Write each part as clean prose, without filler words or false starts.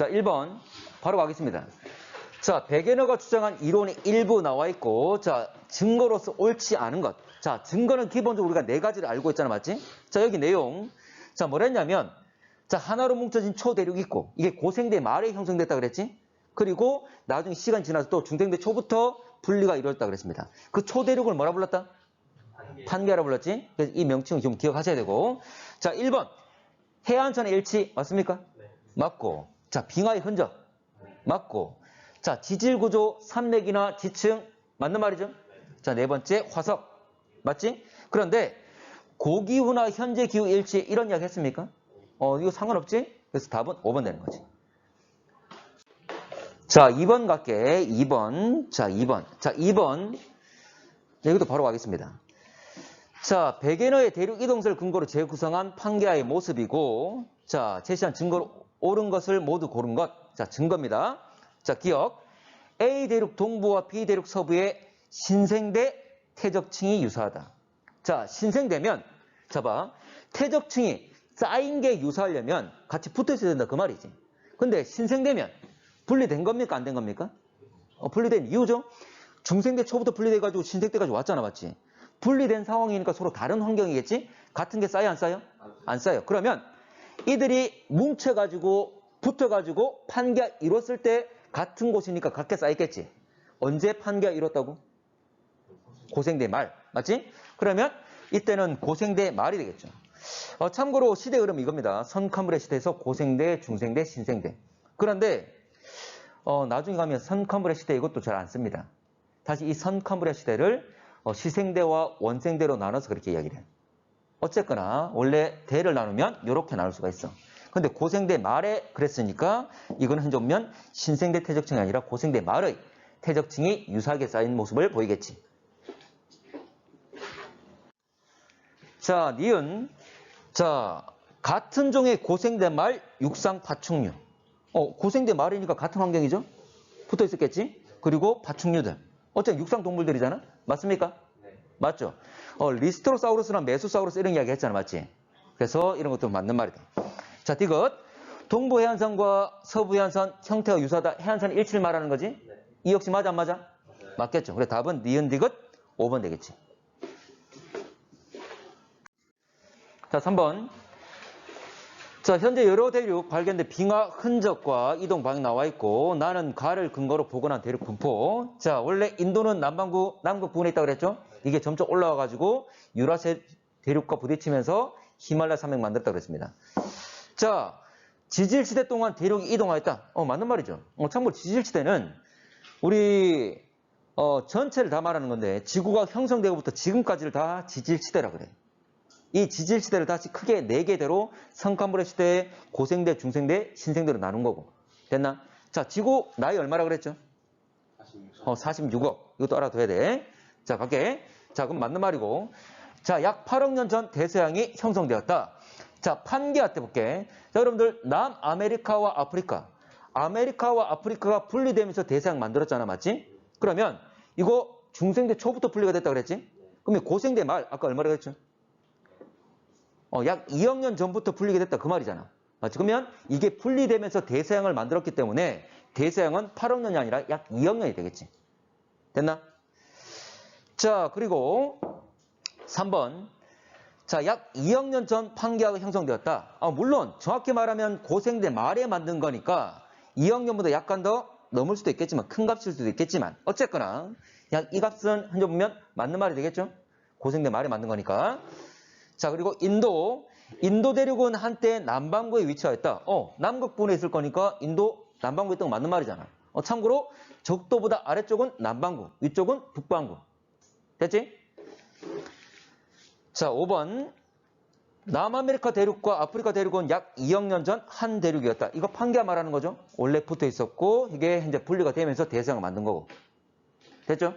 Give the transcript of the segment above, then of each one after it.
자, 1번 바로 가겠습니다. 자, 베게너가 주장한 이론이 일부 나와 있고, 자, 증거로서 옳지 않은 것. 자, 증거는 기본적으로 우리가 네 가지를 알고 있잖아, 맞지? 자, 여기 내용. 자, 뭐라 했냐면, 자, 하나로 뭉쳐진 초대륙이 있고, 이게 고생대 말에 형성됐다 그랬지? 그리고 나중에 시간 지나서 또 중생대 초부터 분리가 이루어졌다 그랬습니다. 그 초대륙을 뭐라 불렀다? 판계라 불렀지? 그래서 이 명칭을 좀 기억하셔야 되고. 자, 1번. 해안선의 일치, 맞습니까? 맞고. 자, 빙하의 흔적, 맞고. 자, 지질구조, 산맥이나 지층, 맞는 말이죠? 자, 네 번째, 화석, 맞지? 그런데 고기후나 현재 기후 일치 이런 이야기 했습니까? 이거 상관없지? 그래서 답은 5번 되는 거지. 자, 2번 갈게. 2번. 자, 2번. 자, 2번. 이것도 바로 가겠습니다. 자, 베게너의 대륙 이동설 근거로 재구성한 판게아의 모습이고, 자, 제시한 증거로 옳은 것을 모두 고른 것. 자, 증거입니다. 자, 기억. A 대륙 동부와 B 대륙 서부의 신생대 퇴적층이 유사하다. 자, 신생대면, 자, 봐. 퇴적층이 쌓인 게 유사하려면 같이 붙어 있어야 된다. 그 말이지. 근데 신생대면 분리된 겁니까? 안 된 겁니까? 분리된 이유죠? 중생대 초부터 분리돼가지고 신생대까지 왔잖아. 맞지? 분리된 상황이니까 서로 다른 환경이겠지? 같은 게 쌓여, 안 쌓여? 안 쌓여. 그러면 이들이 뭉쳐가지고 붙어가지고 판기가 이뤘을 때 같은 곳이니까 같게 쌓였겠지. 언제 판기가 이뤘다고? 고생대 말. 맞지? 그러면 이때는 고생대 말이 되겠죠. 참고로 시대 흐름 이겁니다. 선카물의 시대에서 고생대, 중생대, 신생대. 그런데 나중에 가면 선카물의 시대 이것도 잘 안 씁니다. 다시 이 선카물의 시대를 시생대와 원생대로 나눠서 그렇게 이야기를 해요. 어쨌거나 원래 대를 나누면 이렇게 나눌 수가 있어. 근데 고생대 말에 그랬으니까 이거는 현재 보면 신생대 퇴적층이 아니라 고생대 말의 퇴적층이 유사하게 쌓인 모습을 보이겠지. 자, 니은. 자, 같은 종의 고생대 말 육상 파충류. 고생대 말이니까 같은 환경이죠? 붙어 있었겠지? 그리고 파충류들. 어쨌든 육상 동물들이잖아? 맞습니까? 네. 맞죠? 리스트로사우루스나 메소사우루스 이런 이야기 했잖아. 맞지? 그래서 이런 것도 맞는 말이다. 자, 디귿. 동부 해안선과 서부 해안선 형태가 유사하다. 해안선 일치를 말하는 거지? 네. 이 역시 맞아, 안 맞아? 네. 맞겠죠. 그래, 답은 니은 디귿 5번 되겠지. 자, 3번. 자, 현재 여러 대륙 발견된 빙하 흔적과 이동 방향 나와 있고, 나는 가를 근거로 복원한 대륙 분포. 자, 원래 인도는 남북 부근에 있다고 그랬죠? 이게 점점 올라와가지고 유라시아 대륙과 부딪히면서 히말라야 산맥 만들었다고 그랬습니다. 자, 지질시대 동안 대륙이 이동하였다. 맞는 말이죠. 참고로 지질시대는 우리 전체를 다 말하는 건데, 지구가 형성되고부터 지금까지를 다 지질시대라 그래. 이 지질시대를 다시 크게 4개대로 선카물의 시대에 고생대, 중생대, 신생대로 나눈 거고. 됐나? 자, 지구 나이 얼마라 그랬죠? 46억. 이것도 알아둬야 돼. 자, 갈게. 자, 그럼 맞는 말이고. 자, 약 8억 년 전 대서양이 형성되었다. 자, 판게아 때 볼게. 자, 여러분들 남아메리카와 아프리카가 분리되면서 대서양 만들었잖아. 맞지? 그러면 이거 중생대 초부터 분리가 됐다 그랬지? 그러면 고생대 말 아까 얼마라 그랬죠? 약 2억 년 전부터 분리가 됐다 그 말이잖아. 맞지? 그러면 이게 분리되면서 대서양을 만들었기 때문에 대서양은 8억 년이 아니라 약 2억 년이 되겠지. 됐나? 자, 그리고 3번. 자, 약 2억 년 전 판게아가 형성되었다. 물론 정확히 말하면 고생대 말에 만든 거니까 2억 년보다 약간 더 넘을 수도 있겠지만 큰 값일 수도 있겠지만 어쨌거나 약 이 값은 현재 보면 맞는 말이 되겠죠? 고생대 말에 만든 거니까. 자, 그리고 인도 대륙은 한때 남반구에 위치하였다. 남극부에 있을 거니까 인도 남반구에 있던 거 맞는 말이잖아. 참고로 적도보다 아래쪽은 남반구, 위쪽은 북반구. 됐지? 자, 5번. 남아메리카 대륙과 아프리카 대륙은 약 2억 년 전 한 대륙이었다. 이거 판게아 말하는 거죠? 원래 붙어 있었고 이게 현재 분리가 되면서 대서양을 만든 거고. 됐죠?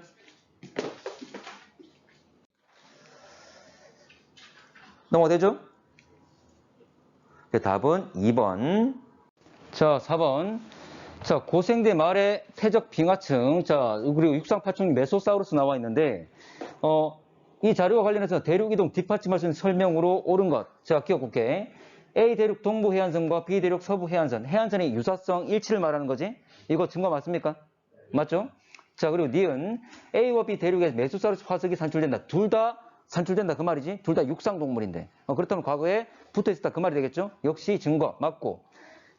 넘어가되죠? 답은 2번. 자, 4번. 자, 고생대 말의 퇴적 빙하층. 자, 그리고 육상파충류 메소사우루스 나와 있는데, 이 자료와 관련해서 대륙이동 뒷받침할 수 있는 설명으로 옳은 것. 제가 기억볼게. A 대륙 동부 해안선과 B 대륙 서부 해안선. 해안선의 유사성 일치를 말하는 거지. 이거 증거 맞습니까? 맞죠? 자, 그리고 니은 A와 B 대륙에 메소사우루스 화석이 산출된다. 둘 다 산출된다 그 말이지. 둘 다 육상 동물인데. 그렇다면 과거에 붙어 있었다 그 말이 되겠죠? 역시 증거 맞고.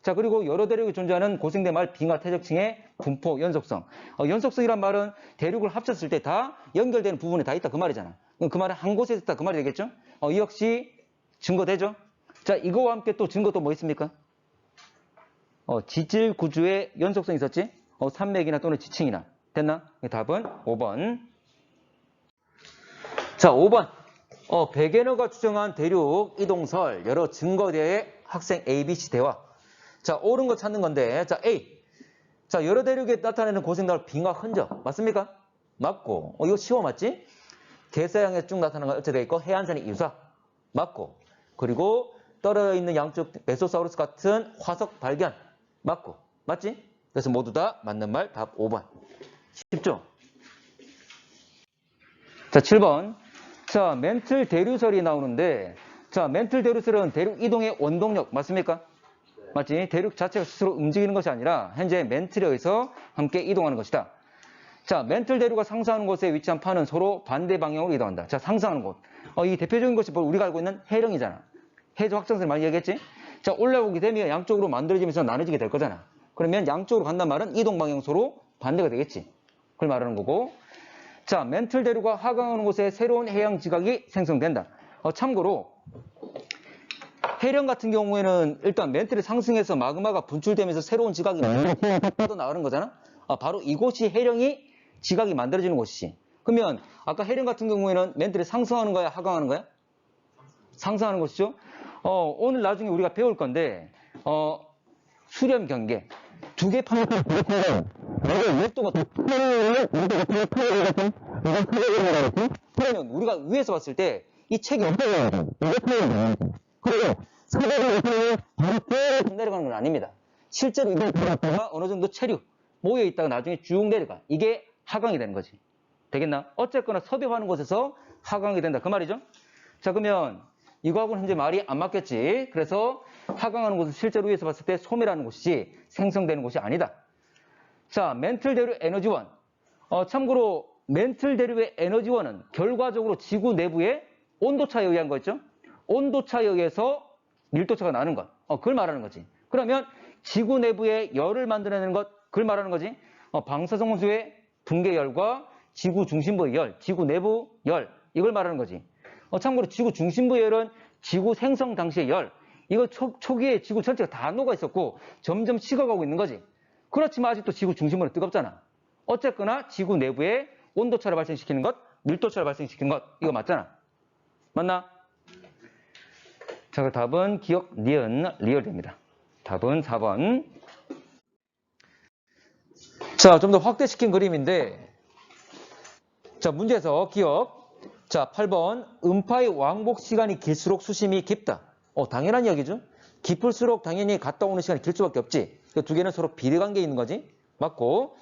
자, 그리고 여러 대륙이 존재하는 고생대 말 빙하 퇴적층의 분포 연속성. 연속성이란 말은 대륙을 합쳤을 때 다 연결되는 부분에 다 있다 그 말이잖아. 그 말은 한 곳에 있다 그 말이 되겠죠? 이 역시 증거되죠? 자, 이거와 함께 또 증거 또 뭐 있습니까? 지질 구조의 연속성 있었지? 산맥이나 또는 지층이나. 됐나? 답은 5번. 자, 5번. 베게너가 추정한 대륙 이동설 여러 증거대의 학생 ABC 대화. 자, 옳은 거 찾는 건데, 자, A. 자, 여러 대륙에 나타내는 고생달 빙하 흔적. 맞습니까? 맞고. 이거 쉬워, 맞지? 대서양에 쭉 나타나는 건 어째 돼 있고, 해안선이 유사. 맞고. 그리고 떨어져 있는 양쪽 메소사우루스 같은 화석 발견. 맞고. 맞지? 그래서 모두 다 맞는 말 답 5번. 쉽죠? 자, 7번. 자, 멘틀 대류설이 나오는데, 자, 멘틀 대류설은 대륙 이동의 원동력. 맞습니까? 맞지? 대륙 자체가 스스로 움직이는 것이 아니라 현재 멘틀에 의해서 함께 이동하는 것이다. 자, 멘틀 대류가 상승하는 곳에 위치한 판은 서로 반대 방향으로 이동한다. 자, 상승하는 곳. 이 대표적인 것이 우리가 알고 있는 해령이잖아. 해저 확장선을 많이 얘기했지? 자, 올라오게 되면 양쪽으로 만들어지면서 나눠지게 될 거잖아. 그러면 양쪽으로 간단 말은 이동 방향 서로 반대가 되겠지. 그걸 말하는 거고. 자, 멘틀 대류가 하강하는 곳에 새로운 해양 지각이 생성된다. 참고로 해령 같은 경우에는 일단 멘틀이 상승해서 마그마가 분출되면서 새로운 지각이 나오는 거잖아. 바로 이곳이 해령이 지각이 만들어지는 곳이지. 그러면 아까 해령 같은 경우에는 멘틀이 상승하는 거야, 하강하는 거야? 상승하는 곳이죠. 오늘 나중에 우리가 배울 건데 수렴 경계 두 개 판을 그러면 우리가 위에서 봤을 때 이 책이 없어요. 그리고 내려가는 건 아닙니다. 실제로 이걸 돌았다가 어느 정도 체류 모여 있다가 나중에 쭉 내려가. 이게 하강이 되는 거지. 되겠나? 어쨌거나 섭입하는 곳에서 하강이 된다. 그 말이죠. 자, 그러면 이거하고는 현재 말이 안 맞겠지. 그래서 하강하는 곳은 실제로 위에서 봤을 때 소멸하는 곳이지 생성되는 곳이 아니다. 자, 멘틀 대류 에너지원. 참고로 멘틀 대류의 에너지원은 결과적으로 지구 내부의 온도차에 의한 거였죠. 온도차에 의해서 밀도차가 나는 것. 그걸 말하는 거지. 그러면 지구 내부에 열을 만들어내는 것. 그걸 말하는 거지. 방사성 원소의 붕괴열과 지구 중심부의 열, 지구 내부 열. 이걸 말하는 거지. 참고로 지구 중심부의 열은 지구 생성 당시의 열. 이거 초기에 지구 전체가 다 녹아 있었고 점점 식어가고 있는 거지. 그렇지만 아직도 지구 중심부는 뜨겁잖아. 어쨌거나 지구 내부에 온도차를 발생시키는 것, 밀도차를 발생시키는 것. 이거 맞잖아. 맞나? 자, 그 답은 기억, 니은, 리얼입니다. 답은 4번. 자, 좀 더 확대시킨 그림인데, 자, 문제에서 기억. 자, 8번. 음파의 왕복 시간이 길수록 수심이 깊다. 당연한 이야기죠. 깊을수록 당연히 갔다 오는 시간이 길 수밖에 없지. 그 두 개는 서로 비례관계에 있는 거지. 맞고.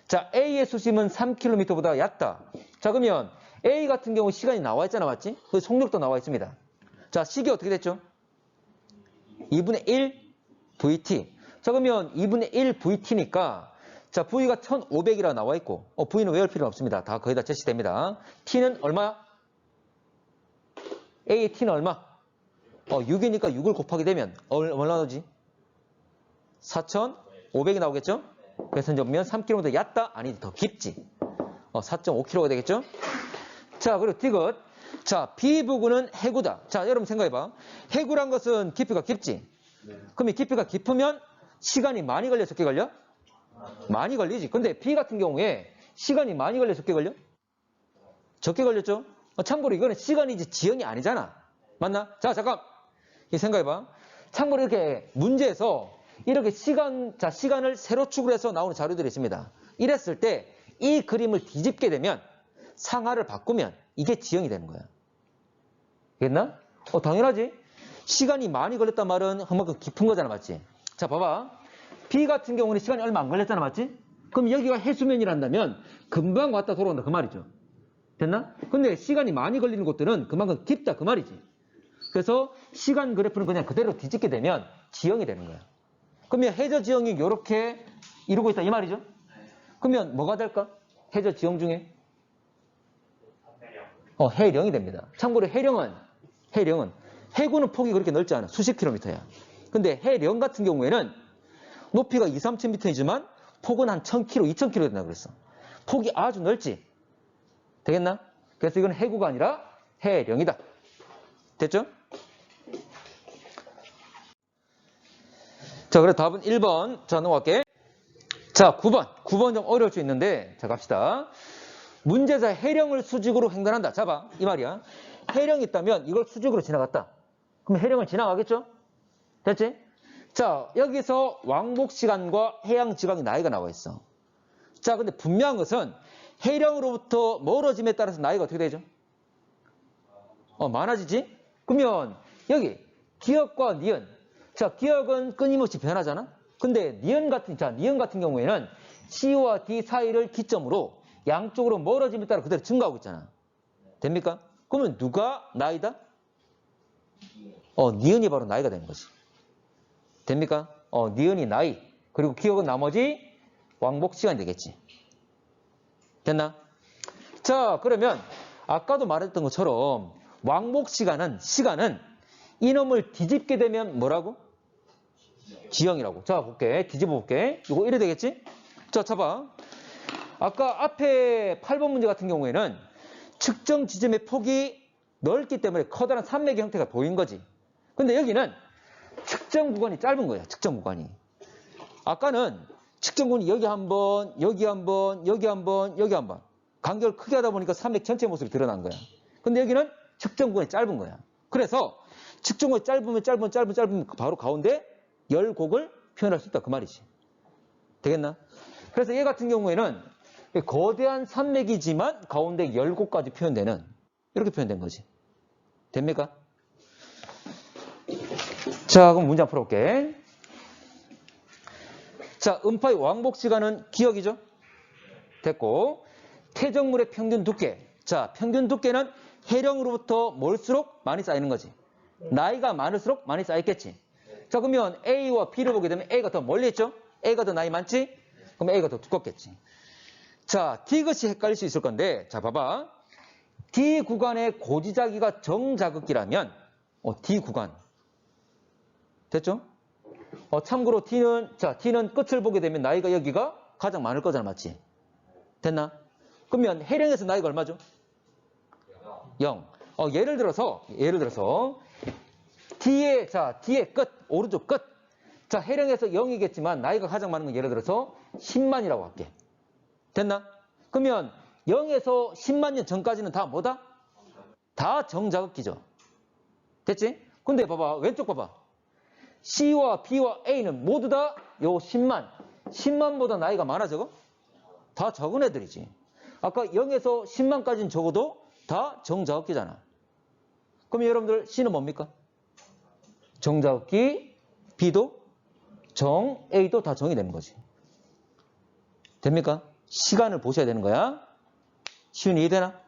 자, A의 수심은 3km보다 얕다. 자, 그러면 A 같은 경우 시간이 나와 있잖아, 맞지? 그 속력도 나와 있습니다. 자, 식이 어떻게 됐죠? 2분의 1 VT. 자, 그러면 2분의 1 VT니까 자, V가 1500이라 나와 있고 V는 외울 필요는 없습니다. 다 거의 다 제시됩니다. T는 얼마야? A의 T는 얼마? 6이니까 6을 곱하게 되면 얼마 나오지? 4500이 나오겠죠? 그래서 이제 보면 3km보다 얕다? 아니, 더 깊지. 4.5km가 되겠죠? 자, 그리고 디귿. 자, B부근은 해구다. 자, 여러분 생각해봐. 해구란 것은 깊이가 깊지? 그러면 깊이가 깊으면 시간이 많이 걸려, 적게 걸려? 많이 걸리지. 근데 B 같은 경우에 시간이 많이 걸려, 적게 걸려? 적게 걸렸죠? 참고로 이거는 시간이지 지형이 아니잖아. 맞나? 자, 잠깐. 생각해봐. 참고로 이렇게 문제에서 이렇게 시간을 세로축으로 해서 나오는 자료들이 있습니다. 이랬을 때 이 그림을 뒤집게 되면 상하를 바꾸면 이게 지형이 되는 거야. 알겠나? 당연하지. 시간이 많이 걸렸단 말은 그만큼 깊은 거잖아, 맞지? 자, 봐봐. B 같은 경우는 시간이 얼마 안 걸렸잖아, 맞지? 그럼 여기가 해수면이란다면 금방 왔다 돌아온다, 그 말이죠. 됐나? 근데 시간이 많이 걸리는 곳들은 그만큼 깊다, 그 말이지. 그래서 시간 그래프는 그냥 그대로 뒤집게 되면 지형이 되는 거야. 그러면 해저 지형이 이렇게 이루고 있다 이 말이죠. 그러면 뭐가 될까? 해저 지형 중에 해령이 됩니다. 참고로 해령은 해구는 폭이 그렇게 넓지 않아. 수십 킬로미터야. 근데 해령 같은 경우에는 높이가 2, 3,000m이지만 폭은 한 1,000km, 2,000km 된다 그랬어. 폭이 아주 넓지. 되겠나? 그래서 이건 해구가 아니라 해령이다. 됐죠? 자, 그래 답은 1번. 자, 넘어갈게. 자, 9번. 9번 좀 어려울 수 있는데, 자, 갑시다. 문제자 해령을 수직으로 횡단한다. 잡아. 이 말이야. 해령이 있다면 이걸 수직으로 지나갔다. 그럼 해령을 지나가겠죠? 됐지? 자, 여기서 왕복 시간과 해양 지각의 나이가 나와 있어. 자, 근데 분명한 것은 해령으로부터 멀어짐에 따라서 나이가 어떻게 되죠? 많아지지? 그러면 여기 기역과 니은. 자, 기역은 끊임없이 변하잖아? 근데 니은 같은 경우에는 C와 D 사이를 기점으로 양쪽으로 멀어짐에 따라 그대로 증가하고 있잖아. 됩니까? 그러면 누가 나이다? 니은이 바로 나이가 되는 거지. 됩니까? 니은이 나이. 그리고 기억은 나머지 왕복 시간이 되겠지. 됐나? 자, 그러면 아까도 말했던 것처럼 왕복 시간은 이놈을 뒤집게 되면 뭐라고? 지형이라고. 자, 볼게. 뒤집어 볼게. 이거 이래 되겠지? 자, 잡아. 아까 앞에 8번 문제 같은 경우에는 측정 지점의 폭이 넓기 때문에 커다란 산맥의 형태가 보인 거지. 근데 여기는 측정 구간이 짧은 거야. 측정 구간이. 아까는 측정 구간이 여기 한 번, 여기 한 번, 여기 한 번, 여기 한 번. 간격을 크게 하다 보니까 산맥 전체 모습이 드러난 거야. 근데 여기는 측정 구간이 짧은 거야. 그래서 측정 구간이 짧으면 바로 가운데 열곡을 표현할 수 있다. 그 말이지. 되겠나? 그래서 얘 같은 경우에는 거대한 산맥이지만 가운데 열곡까지 표현되는 이렇게 표현된 거지. 됩니까? 자, 그럼 문제 한번 풀어볼게. 자, 음파의 왕복 시간은 기억이죠? 됐고, 퇴적물의 평균 두께. 자, 평균 두께는 해령으로부터 멀수록 많이 쌓이는 거지. 나이가 많을수록 많이 쌓였겠지. 자, 그러면 A와 B를 보게 되면 A가 더 멀리 있죠? A가 더 나이 많지? 그럼 A가 더 두껍겠지. 자, D것이 헷갈릴 수 있을 건데, 자, 봐봐. D 구간의 고지자기가 정자극기라면, D 구간. 됐죠? 참고로 T는 끝을 보게 되면 나이가 여기가 가장 많을 거잖아, 맞지? 됐나? 그러면 해령에서 나이가 얼마죠? 0. 예를 들어서 D의 끝, 오른쪽 끝. 자, 해령에서 0이겠지만 나이가 가장 많은 건 예를 들어서 10만이라고 할게. 됐나? 그러면 0에서 10만 년 전까지는 다 뭐다? 다 정자극기죠. 됐지? 근데 봐봐, 왼쪽 봐봐. C와 B와 A는 모두 다 요 10만보다 나이가 많아 저거? 다 적은 애들이지. 아까 0에서 10만까지는 적어도 다 정자극기잖아. 그럼 여러분들 C는 뭡니까? 정자극기, B도 정, A도 다 정이 되는 거지. 됩니까? 시간을 보셔야 되는 거야. 시윤이 이해되나?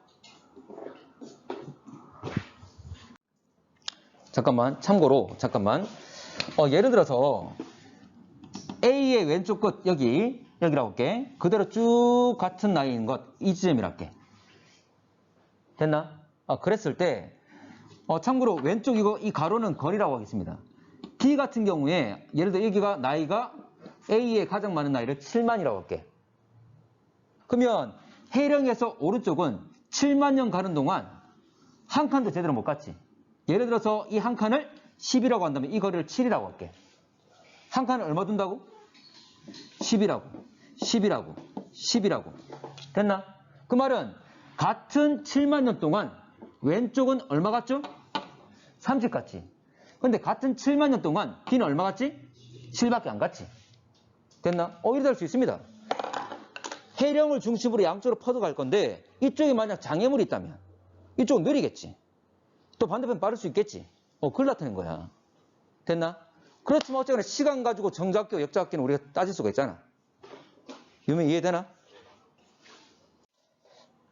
참고로 예를 들어서 A의 왼쪽 끝 여기라고 할게. 그대로 쭉 같은 나이인 것 이 지점이라 할게. 됐나? 그랬을 때 참고로 왼쪽 이 가로는 거리라고 하겠습니다. D 같은 경우에 예를 들어 여기가 나이가 A의 가장 많은 나이를 7만이라고 할게. 그러면 해령에서 오른쪽은 7만 년 가는 동안 한 칸도 제대로 못 갔지. 예를 들어서 이 한 칸을 10이라고 한다면 이 거리를 7이라고 할게. 한 칸을 얼마 둔다고? 10이라고. 됐나? 그 말은 같은 7만 년 동안 왼쪽은 얼마 갔죠? 30 갔지. 근데 같은 7만 년 동안 D는 얼마 갔지? 7밖에 안 갔지. 됐나? 이렇게 될 수 있습니다. 해령을 중심으로 양쪽으로 퍼져갈 건데 이쪽에 만약 장애물이 있다면 이쪽은 느리겠지. 또 반대편 빠를 수 있겠지. 그걸 나타낸 거야. 됐나? 그렇지만 어쨌거나 시간 가지고 정자극기와 역자극기는 우리가 따질 수가 있잖아. 유명 이해되나?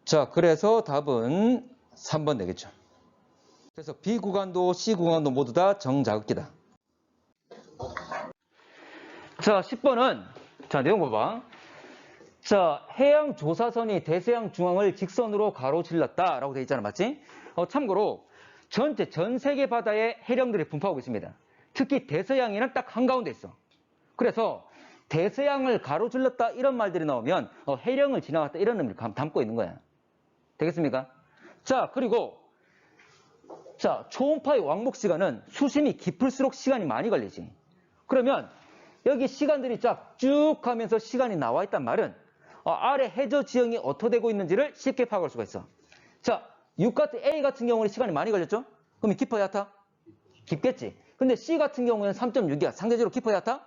자, 그래서 답은 3번 되겠죠. 그래서 B 구간도 C 구간도 모두 다 정자극기다. 자, 10번은 자, 내용 봐봐. 자, 해양 조사선이 대서양 중앙을 직선으로 가로질렀다라고 돼 있잖아, 맞지? 참고로 전 세계 바다에 해령들이 분포하고 있습니다. 특히 대서양에는 딱 한가운데 있어. 그래서 대서양을 가로질렀다 이런 말들이 나오면 해령을 지나갔다 이런 의미를 담고 있는 거야. 되겠습니까? 자, 그리고 자, 초음파의 왕복 시간은 수심이 깊을수록 시간이 많이 걸리지. 그러면 여기 시간들이 쭉 하면서 시간이 나와 있단 말은 아래 해저 지형이 어떻게 되고 있는지를 쉽게 파악할 수가 있어. 자, 6 같은 A 같은 경우는 시간이 많이 걸렸죠? 그럼 깊어 얕아? 깊겠지. 근데 C 같은 경우에는 3.6이야. 상대적으로 깊어 얕아?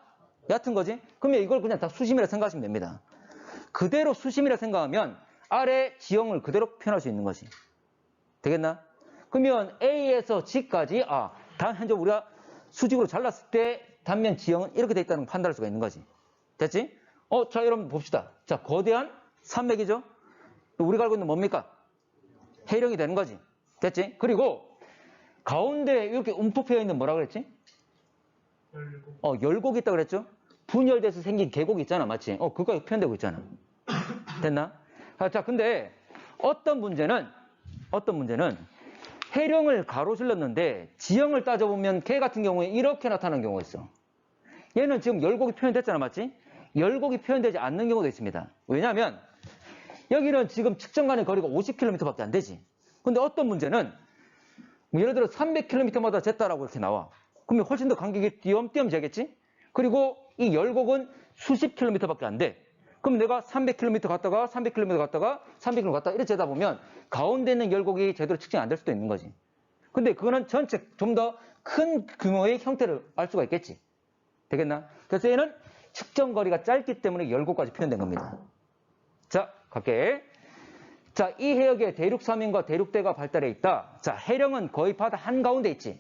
얕은 거지. 그러면 이걸 그냥 다 수심이라 생각하시면 됩니다. 그대로 수심이라 생각하면 아래 지형을 그대로 표현할 수 있는 거지. 되겠나? 그러면 A에서 G까지 현재 우리가 수직으로 잘랐을 때 단면 지형은 이렇게 돼 있다는 걸 판단할 수가 있는 거지. 됐지? 자, 여러분 봅시다. 자, 거대한 산맥이죠? 우리가 알고 있는 뭡니까? 해령이 되는 거지. 됐지? 그리고 가운데 이렇게 움푹 패여 있는 뭐라 그랬지? 열곡이 있다고 그랬죠? 분열돼서 생긴 계곡이 있잖아. 맞지? 그거 표현되고 있잖아. 됐나? 자, 근데 어떤 문제는 해령을 가로질렀는데 지형을 따져보면 걔 같은 경우에 이렇게 나타나는 경우가 있어. 얘는 지금 열곡이 표현됐잖아. 맞지? 열곡이 표현되지 않는 경우도 있습니다. 왜냐하면 여기는 지금 측정간의 거리가 50km밖에 안 되지. 근데 어떤 문제는 예를 들어 300km마다 쟀다라고 이렇게 나와. 그러면 훨씬 더 간격이 띄엄띄엄 재겠지? 그리고 이 열곡은 수십 킬로미터밖에 안 돼. 그럼 내가 300km 갔다가 300km 갔다가 300km 갔다가 이렇게 재다 보면 가운데 있는 열곡이 제대로 측정이 안 될 수도 있는 거지. 근데 그거는 전체 좀 더 큰 규모의 형태를 알 수가 있겠지. 되겠나? 그래서 얘는 측정 거리가 짧기 때문에 열곡까지 표현된 겁니다. 자, 갈게. 자, 이 해역에 대륙사면과 대륙대가 발달해 있다. 자, 해령은 거의 바다 한가운데 있지.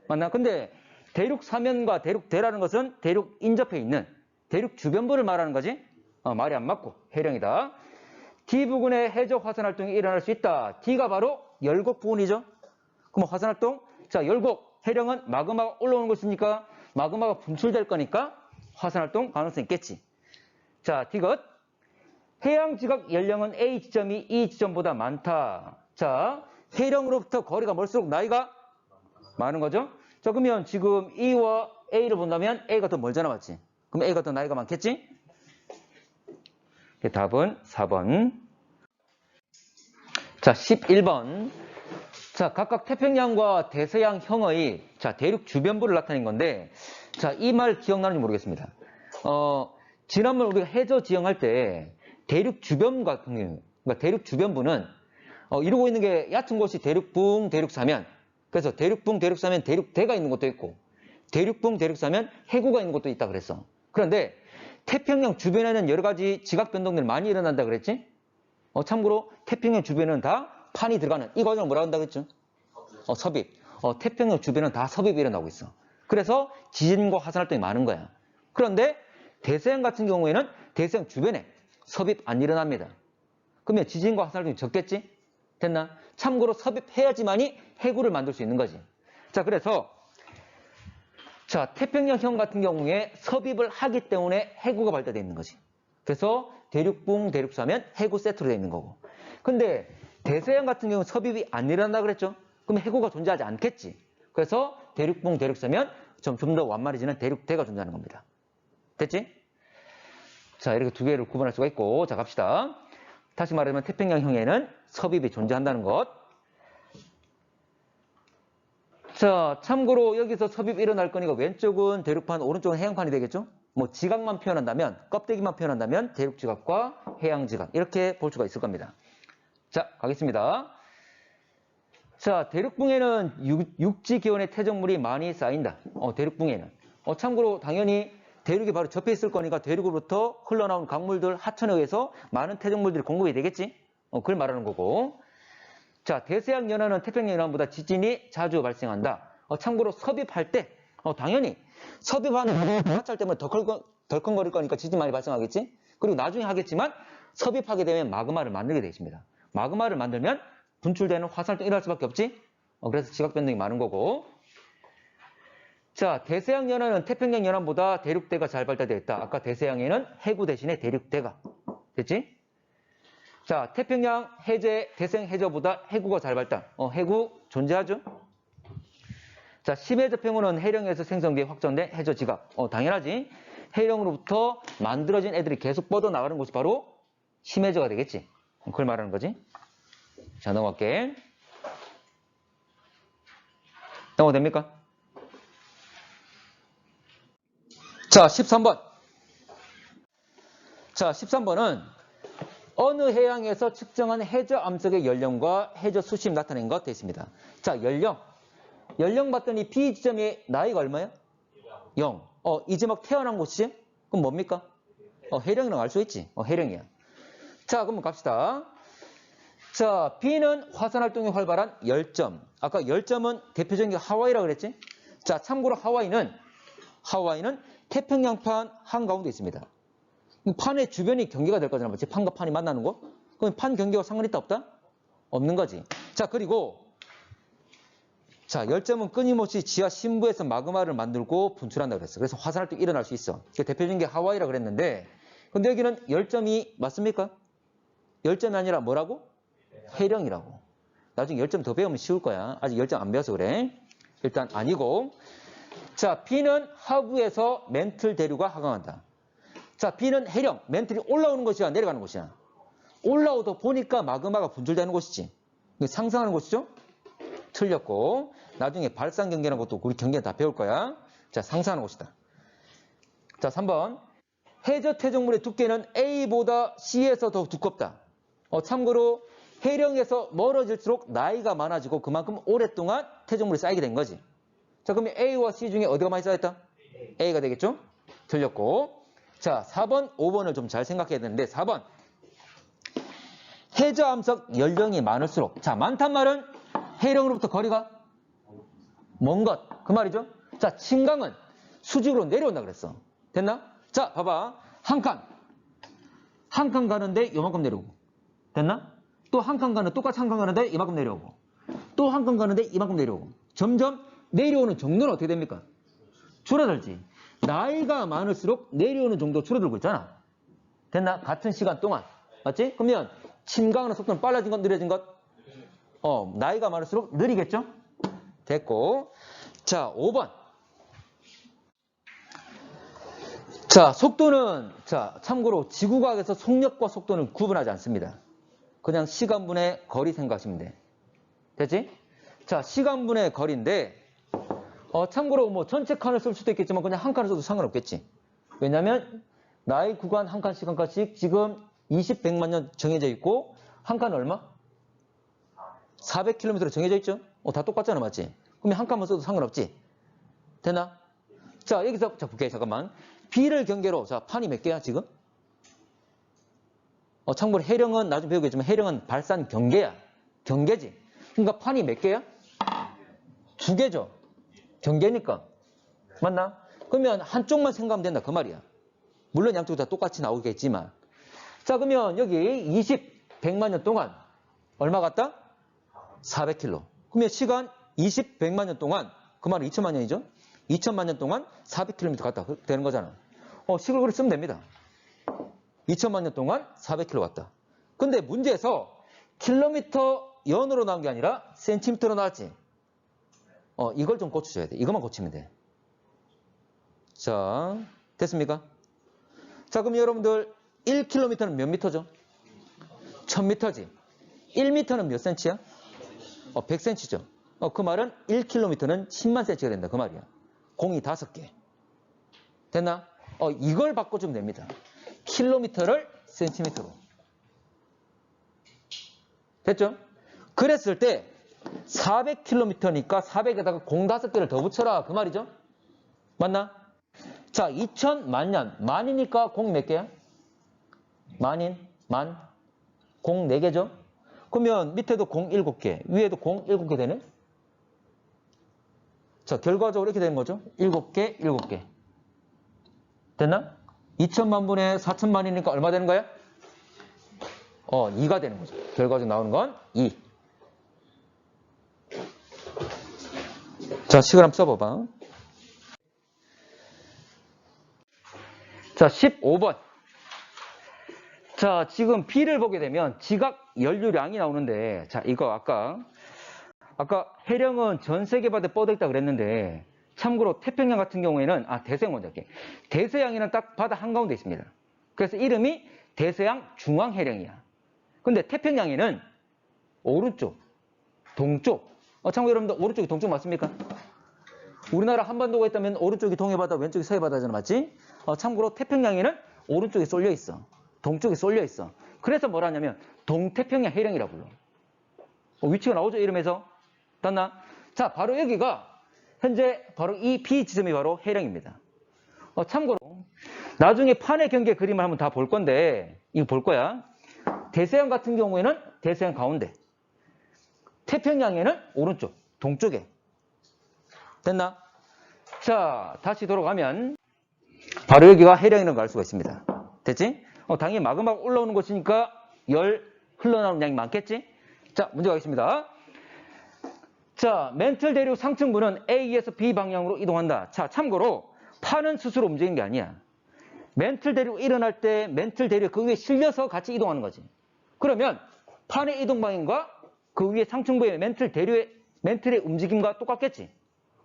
맞나? 근데 대륙사면과 대륙대라는 것은 대륙 인접해 있는 대륙 주변부를 말하는 거지. 말이 안 맞고 해령이다. D 부근에 해저 화산 활동이 일어날 수 있다. D가 바로 열곡 부근이죠. 그럼 화산 활동? 자, 열곡, 해령은 마그마가 올라오는 것이니까 마그마가 분출될 거니까 화산 활동 가능성이 있겠지. 자, D것. 해양 지각 연령은 A 지점이 E 지점보다 많다. 자, 해령으로부터 거리가 멀수록 나이가 많은 거죠. 자, 그러면 지금 E와 A를 본다면 A가 더 멀잖아, 맞지? 그럼 A가 더 나이가 많겠지? 답은 4번. 자, 11번. 자, 각각 태평양과 대서양형의 대륙 주변부를 나타낸 건데, 자, 이 말 기억나는지 모르겠습니다. 지난번 우리가 해저 지형할 때 대륙 주변 같은 경우, 그러니까 대륙 주변부는 이루고 있는 게 얕은 곳이 대륙붕, 대륙사면. 그래서 대륙붕, 대륙사면, 대륙대가 있는 곳도 있고, 대륙붕, 대륙사면, 해구가 있는 곳도 있다 그랬어. 그런데 태평양 주변에는 여러 가지 지각 변동들이 많이 일어난다 그랬지? 참고로 태평양 주변은 다 판이 들어가는 이 과정을 뭐라고 한다고 했죠? 섭입. 태평양 주변은 다 섭입이 일어나고 있어. 그래서 지진과 화산 활동이 많은 거야. 그런데 대서양 같은 경우에는 대서양 주변에 섭입 안 일어납니다. 그러면 지진과 화산 활동이 적겠지? 됐나? 참고로 섭입해야지만이 해구를 만들 수 있는 거지. 자, 그래서 자, 태평양형 같은 경우에 섭입을 하기 때문에 해구가 발달되어 있는 거지. 그래서 대륙붕, 대륙사면 해구 세트로 되어 있는 거고. 근데 대서양 같은 경우는 섭입이 안 일어난다 그랬죠? 그럼 해구가 존재하지 않겠지. 그래서 대륙붕, 대륙사면 좀 더 완만해지는 대륙대가 존재하는 겁니다. 됐지? 자, 이렇게 두 개를 구분할 수가 있고. 자, 갑시다. 다시 말하면 태평양형에는 섭입이 존재한다는 것. 자, 참고로 여기서 섭입이 일어날 거니까 왼쪽은 대륙판, 오른쪽은 해양판이 되겠죠? 뭐 지각만 표현한다면, 껍데기만 표현한다면 대륙지각과 해양지각 이렇게 볼 수가 있을 겁니다. 자, 가겠습니다. 자, 대륙붕에는 육지 기온의 퇴적물이 많이 쌓인다. 대륙붕에는. 참고로 당연히 대륙이 바로 접해 있을 거니까 대륙으로부터 흘러나온 강물들, 하천에 의해서 많은 퇴적물들이 공급이 되겠지? 그걸 말하는 거고. 자, 대서양 연안은 태평양 연안보다 지진이 자주 발생한다. 참고로 섭입할 때, 당연히 섭입하는 하찰 때문에 덜컹거릴 거니까 지진 많이 발생하겠지? 그리고 나중에 하겠지만 섭입하게 되면 마그마를 만들게 되어 있습니다. 마그마를 만들면 분출되는 화산활동이 일어날 수밖에 없지? 그래서 지각 변동이 많은 거고. 자, 대서양 연안은 태평양 연안보다 대륙대가 잘 발달되어 있다. 아까 대서양에는 해구 대신에 대륙대가. 됐지? 자, 태평양 해제, 대서양 해저보다 해구가 잘 발달. 해구 존재하죠? 자, 심해저 평원은 해령에서 생성돼 확정된 해저 지각. 당연하지. 해령으로부터 만들어진 애들이 계속 뻗어나가는 곳이 바로 심해저가 되겠지. 그걸 말하는 거지. 자, 넘어갈게. 넘어도 됩니까? 자, 13번. 자, 13번은 어느 해양에서 측정한 해저 암석의 연령과 해저 수심이 나타낸 것 되어 있습니다. 자, 연령. 연령 봤더니 B 지점의 나이가 얼마야? 0. 이제 막 태어난 곳이지? 그럼 뭡니까? 해령이라고 알 수 있지. 해령이야. 자, 그럼 갑시다. 자, B는 화산활동이 활발한 열점. 아까 열점은 대표적인 게 하와이라고 그랬지? 자, 참고로 하와이는 태평양판 한가운데 있습니다. 판의 주변이 경계가 될 거잖아. 맞지? 판과 판이 만나는 거? 그럼 판 경계와 상관이 있다 없다? 없는 거지. 자, 그리고 자, 열점은 끊임없이 지하 심부에서 마그마를 만들고 분출한다고 그랬어. 그래서 화산활동이 일어날 수 있어. 대표적인 게 하와이라고 그랬는데, 근데 여기는 열점이 맞습니까? 열점이 아니라 뭐라고? 해령이라고. 나중에 열점 더 배우면 쉬울 거야. 아직 열점 안 배워서 그래. 일단 아니고. 자, B는 하부에서 멘틀 대류가 하강한다. 자, B는 해령. 멘틀이 올라오는 곳이야, 내려가는 곳이야? 올라오다 보니까 마그마가 분출되는 곳이지. 상승하는 곳이죠? 틀렸고. 나중에 발산 경계라는 것도 우리 경계 다 배울 거야. 자, 상승하는 곳이다. 자, 3번. 해저 퇴적물의 두께는 A보다 C에서 더 두껍다. 참고로 해령에서 멀어질수록 나이가 많아지고 그만큼 오랫동안 퇴적물이 쌓이게 된 거지. 자, 그러면 A와 C 중에 어디가 많이 쌓였다? A가 되겠죠? 틀렸고. 자, 4번, 5번을 좀 잘 생각해야 되는데 4번. 해저 암석 연령이 많을수록. 자, 많단 말은 해령으로부터 거리가 먼 것. 그 말이죠. 자, 침강은 수직으로 내려온다 그랬어. 됐나? 자, 봐봐. 한 칸 가는데 요만큼 내려오고. 됐나? 또 한 칸 가는, 똑같이 한 칸 가는데 이만큼 내려오고. 또 한 칸 가는데 이만큼 내려오고. 점점 내려오는 정도는 어떻게 됩니까? 줄어들지. 나이가 많을수록 내려오는 정도 줄어들고 있잖아. 됐나? 같은 시간 동안. 맞지? 그러면 침강하는 속도는 빨라진 것, 느려진 것? 나이가 많을수록 느리겠죠? 됐고. 자, 5번. 자, 속도는, 자, 참고로 지구과학에서 속력과 속도는 구분하지 않습니다. 그냥 시간분의 거리 생각하시면 돼. 됐지? 자, 시간분의 거리인데, 참고로 뭐 전체 칸을 쓸 수도 있겠지만 그냥 한 칸을 써도 상관없겠지. 왜냐면, 나이 구간 한 칸씩 한 칸씩 지금 20, 100만 년 정해져 있고, 한 칸은 얼마? 400km로 정해져 있죠? 다 똑같잖아, 맞지? 그러면 한 칸만 써도 상관없지? 됐나? 자, 여기서, 자, 볼게요, 잠깐만. B를 경계로, 자, 판이 몇 개야, 지금? 참고로 해령은, 나중에 배우겠지만 해령은 발산 경계야. 경계지. 그러니까 판이 몇 개야? 2개죠. 경계니까. 맞나? 그러면 한쪽만 생각하면 된다, 그 말이야. 물론 양쪽 다 똑같이 나오겠지만. 자, 그러면 여기 20, 100만 년 동안 얼마 갔다? 400km. 그러면 시간 20, 100만 년 동안, 그 말은 2천만 년이죠? 2천만 년 동안 400km 갔다 되는 거잖아. 식을 그렇게 쓰면 됩니다. 2천만 년 동안 400km 갔다. 근데 문제에서 킬로미터 연으로 나온 게 아니라 센티미터로 나왔지. 이걸 좀 고쳐줘야 돼. 이것만 고치면 돼. 자, 됐습니까? 자, 그럼 여러분들 1km는 몇 미터죠? 1000m지. 1m는 몇 cm야? 100cm죠. 그 말은 1km는 10만 cm가 된다. 그 말이야. 공이 5개. 됐나? 이걸 바꿔주면 됩니다. 킬로미터를 센티미터로. 됐죠? 그랬을 때 400km니까 400에다가 공 5개를 더 붙여라. 그 말이죠? 맞나? 자, 2000만 년. 만이니까 공 몇 개야? 만인, 만. 공 4개죠? 그러면 밑에도 공 7개, 위에도 공 7개 되네? 자, 결과적으로 이렇게 되는 거죠? 7개, 7개. 됐나? 2000만 분의 4000만이니까 얼마 되는 거야? 2가 되는 거죠. 결과적으로 나오는 건 2. 자, 식을 한번 써봐봐. 자, 15번. 자, 지금 B를 보게 되면 지각 연료량이 나오는데, 자, 이거 아까 해령은 전 세계바다에 뻗어있다 그랬는데, 참고로 태평양 같은 경우에는, 대서양 먼저 할게. 대서양에는 딱 바다 한가운데 있습니다. 그래서 이름이 대서양 중앙해령이야. 근데 태평양에는 오른쪽, 동쪽, 참고로 여러분들 오른쪽이 동쪽 맞습니까? 우리나라 한반도가 있다면 오른쪽이 동해바다, 왼쪽이 서해바다잖아, 맞지? 참고로 태평양에는 오른쪽이 쏠려 있어. 동쪽이 쏠려 있어. 그래서 뭐라 하냐면 동태평양 해령이라고 불러. 위치가 나오죠, 이름에서? 됐나? 자, 바로 여기가 현재 바로 이 B 지점이 바로 해령입니다. 참고로 나중에 판의 경계 그림을 한번 다 볼 건데 이거 볼 거야. 대서양 같은 경우에는 대서양 가운데, 태평양에는 오른쪽, 동쪽에. 됐나? 자, 다시 돌아가면 바로 여기가 해령이라고 알 수가 있습니다. 됐지? 당연히 마그마가 올라오는 곳이니까 열 흘러나오는 양이 많겠지? 자, 문제 가겠습니다. 자, 멘틀 대륙 상층부는 A에서 B 방향으로 이동한다. 자, 참고로 판은 스스로 움직이는 게 아니야. 멘틀 대륙 일어날 때 멘틀 대륙 그 위에 실려서 같이 이동하는 거지. 그러면 판의 이동 방향과 그 위에 상층부의 멘틀의 움직임과 똑같겠지.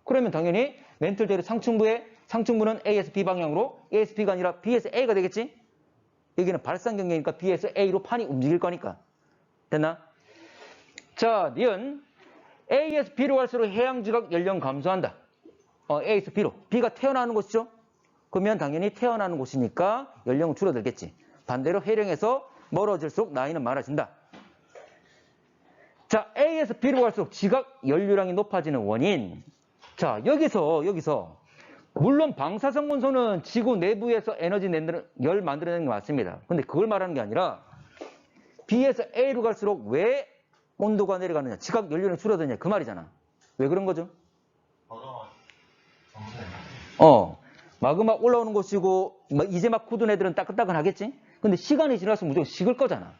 그러면 당연히 멘틀 대륙 상층부는 A에서 B 방향으로, A에서 B가 아니라 B에서 A가 되겠지? 여기는 발산 경계니까 B에서 A로 판이 움직일 거니까. 됐나? 자, 니은 A에서 B로 갈수록 해양지각 연령 감소한다. A에서 B로. B가 태어나는 곳이죠? 그러면 당연히 태어나는 곳이니까 연령은 줄어들겠지. 반대로 해령에서 멀어질수록 나이는 많아진다. 자, A에서 B로 갈수록 지각 연료량이 높아지는 원인. 자, 여기서 물론 방사성분소는 지구 내부에서 열 만들어내는 게 맞습니다. 근데 그걸 말하는 게 아니라 B에서 A로 갈수록 왜 온도가 내려가느냐, 지각 연료량이 줄어드냐 그 말이잖아. 왜 그런 거죠? 마그마 올라오는 곳이고 이제 막 굳은 애들은 따끈따끈하겠지? 근데 시간이 지나서 무조건 식을 거잖아.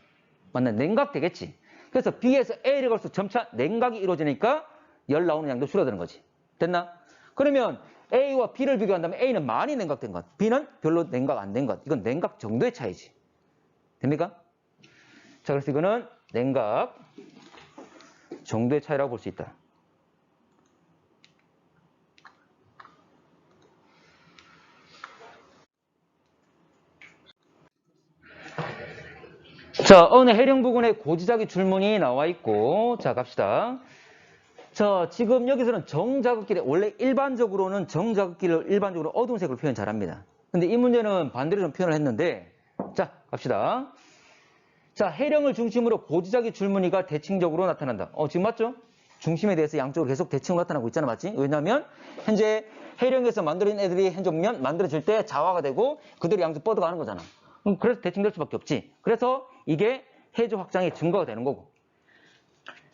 맞나? 냉각되겠지. 그래서 B에서 A를 갈수록 점차 냉각이 이루어지니까 열 나오는 양도 줄어드는 거지. 됐나? 그러면 A와 B를 비교한다면 A는 많이 냉각된 것, B는 별로 냉각 안 된 것. 이건 냉각 정도의 차이지. 됩니까? 자, 그래서 이거는 냉각 정도의 차이라고 볼 수 있다. 자, 어느 해령 부근에 고지자기 줄무늬 나와 있고, 자, 갑시다. 자, 지금 여기서는 정자극기를, 원래 일반적으로는 정자극기를 일반적으로 어두운 색으로 표현 잘합니다. 근데 이 문제는 반대로 좀 표현을 했는데, 자, 갑시다. 자, 해령을 중심으로 고지자기 줄무늬가 대칭적으로 나타난다. 지금 맞죠? 중심에 대해서 양쪽으로 계속 대칭으로 나타나고 있잖아, 맞지? 왜냐하면 현재 해령에서 만들어진 애들이 현재 보면 만들어질 때 자화가 되고 그들이 양쪽 뻗어가는 거잖아. 그래서 대칭될 수밖에 없지. 그래서 이게 해저 확장의 증거가 되는 거고.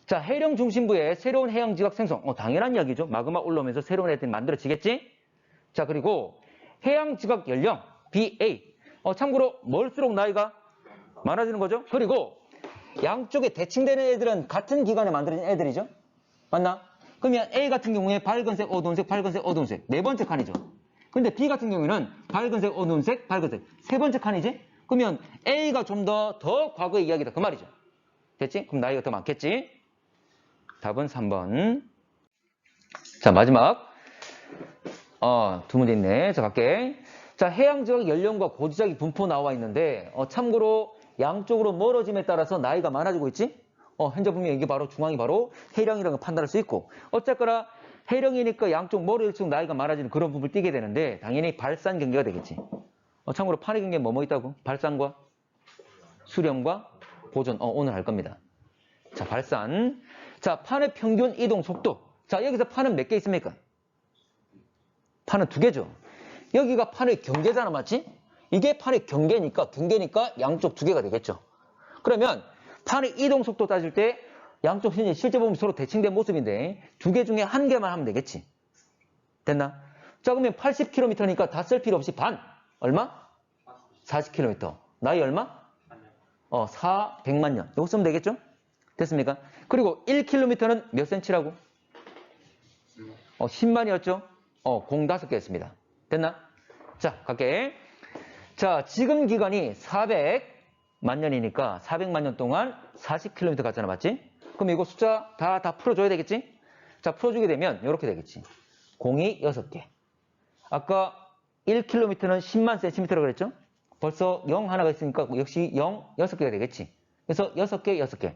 자, 해령 중심부에 새로운 해양지각 생성. 당연한 이야기죠. 마그마 올라오면서 새로운 애들이 만들어지겠지? 자, 그리고 해양지각 연령, BA. 참고로 멀수록 나이가 많아지는 거죠. 그리고 양쪽에 대칭되는 애들은 같은 기간에 만들어진 애들이죠. 맞나? 그러면 A 같은 경우에 밝은색, 어두운색, 밝은색, 어두운색. 네 번째 칸이죠. 근데 B 같은 경우에는 밝은색, 어두운색, 밝은색. 세 번째 칸이지? 그러면 A가 좀 더 과거의 이야기다. 그 말이죠. 됐지? 그럼 나이가 더 많겠지? 답은 3번. 자, 마지막. 두 문제 있네. 자, 갈게. 자, 해양지각 연령과 고지자기 분포 나와 있는데, 참고로 양쪽으로 멀어짐에 따라서 나이가 많아지고 있지? 현재 보면 이게 바로 중앙이 바로 해령이라고 판단할 수 있고, 어쨌거나 해령이니까 양쪽 멀어질수록 나이가 많아지는 그런 부분을 띠게 되는데, 당연히 발산 경계가 되겠지. 참고로 판의 경계는 뭐 있다고? 발산과 수렴과 보존. 오늘 할 겁니다. 자, 발산. 자, 판의 평균 이동 속도. 자, 여기서 판은 몇 개 있습니까? 판은 2개죠. 여기가 판의 경계잖아, 맞지? 이게 판의 경계니까 양쪽 2개가 되겠죠. 그러면 판의 이동 속도 따질 때 양쪽 실제 보면 서로 대칭된 모습인데 2개 중에 1개만 하면 되겠지. 됐나? 자, 그러면 80km니까 다 쓸 필요 없이 반. 얼마? 40km. 나이 얼마? 400만 년. 이거 쓰면 되겠죠? 됐습니까? 그리고 1km는 몇 cm라고? 10만이었죠? 공 5개 했습니다. 됐나? 자, 갈게. 자, 지금 기간이 400만 년이니까 400만 년 동안 40km 갔잖아, 맞지? 그럼 이거 숫자 다 풀어줘야 되겠지? 자, 풀어주게 되면 이렇게 되겠지. 공이 6개. 아까 1km는 10만 cm라고 그랬죠? 벌써 0 하나가 있으니까 역시 0, 6개가 되겠지. 그래서 6개, 6개.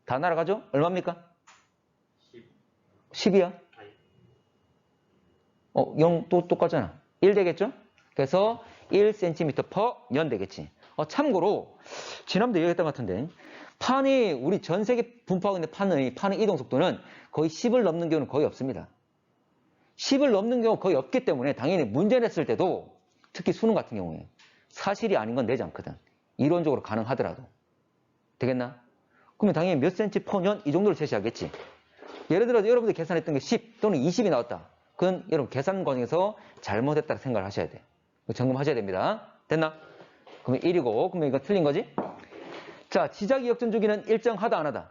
다 날아가죠? 얼마입니까? 10이야? 0 또 똑같잖아. 1 되겠죠? 그래서 1cm per 년 되겠지. 참고로 지난번에 얘기했던 것 같은데 판이 우리 전 세계 분포하고 있는 판의 이동 속도는 거의 10을 넘는 경우는 거의 없습니다. 10을 넘는 경우 거의 없기 때문에 당연히 문제 냈을 때도 특히 수능 같은 경우에 사실이 아닌 건 내지 않거든. 이론적으로 가능하더라도. 되겠나? 그러면 당연히 몇 cm per 년 이 정도를 제시하겠지. 예를 들어서 여러분들이 계산했던 게 10 또는 20이 나왔다. 그건 여러분 계산 과정에서 잘못했다고 생각을 하셔야 돼. 점검하셔야 됩니다. 됐나? 그러면 1이고 그러면 이거 틀린 거지? 자, 지작이 역전 주기는 일정하다 안 하다?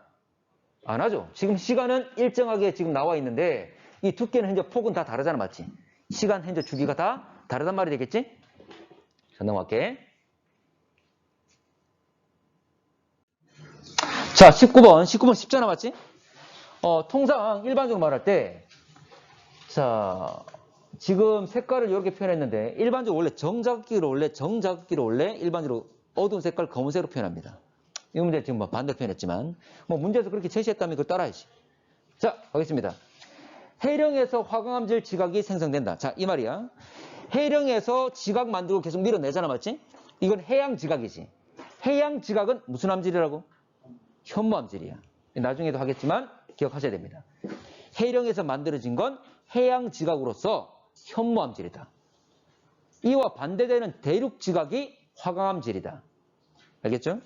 안 하죠. 지금 시간은 일정하게 지금 나와 있는데 이 두께는 현재 폭은 다 다르잖아, 맞지? 시간 현재 주기가 다 다르단 말이 되겠지? 자, 넘어갈게. 자, 19번 쉽잖아, 맞지? 통상 일반적으로 말할 때 자, 지금 색깔을 이렇게 표현했는데 일반적으로 원래 정자극기로 원래 일반적으로 어두운 색깔 검은색으로 표현합니다. 이 문제 지금 반대로 표현했지만 문제에서 그렇게 제시했다면 그걸 따라야지. 자, 가겠습니다. 해령에서 화강암질 지각이 생성된다. 자, 이 말이야. 해령에서 지각 만들고 계속 밀어내잖아, 맞지? 이건 해양 지각이지. 해양 지각은 무슨 암질이라고? 현무암질이야. 나중에도 하겠지만 기억하셔야 됩니다. 해령에서 만들어진 건 해양 지각으로서 현무암질이다. 이와 반대되는 대륙 지각이 화강암질이다. 알겠죠?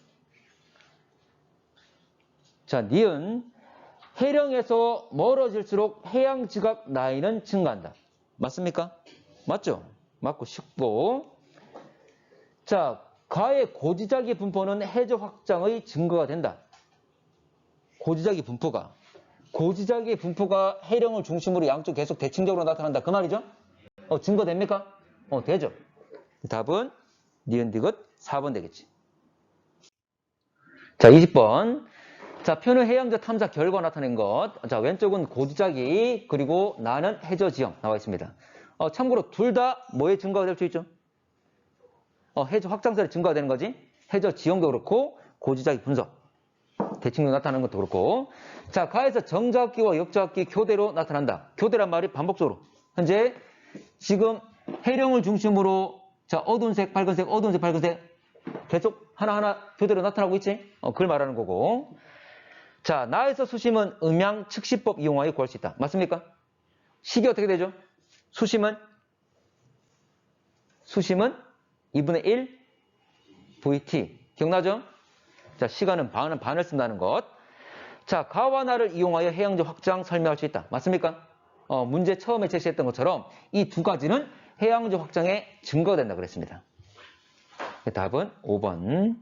자, 니은 해령에서 멀어질수록 해양 지각 나이는 증가한다. 맞습니까? 맞죠? 맞고 쉽고. 자, 가의 고지작의 분포는 해저 확장의 증거가 된다. 고지작의 분포가 해령을 중심으로 양쪽 계속 대칭적으로 나타난다. 그 말이죠? 증거됩니까? 되죠. 답은 니은 디귿 4번 되겠지. 자, 20번. 자, 표는 해양저 탐사 결과 나타낸 것. 자, 왼쪽은 고지작이 그리고 나는 해저 지형 나와 있습니다. 참고로 둘 다 뭐에 증거가 될 수 있죠? 해저 확장설에 증거가 되는 거지. 해저 지형도 그렇고 고지작이 분석. 대칭으로 나타나는 것도 그렇고. 자, 가에서 정자각기와 역자각기 교대로 나타난다. 교대란 말이 반복적으로. 현재 지금 해령을 중심으로 자, 어두운색, 밝은색, 어두운색, 밝은색 계속 하나하나 교대로 나타나고 있지? 그걸 말하는 거고. 자, 나에서 수심은 음양 측시법 이용하여 구할 수 있다. 맞습니까? 식이 어떻게 되죠? 수심은 2분의 1 VT. 기억나죠? 자, 시간은 반을 쓴다는 것. 자, 가와 나를 이용하여 해양저 확장 설명할 수 있다. 맞습니까? 문제 처음에 제시했던 것처럼 이 두 가지는 해양저 확장의 증거가 된다 그랬습니다. 답은 5번.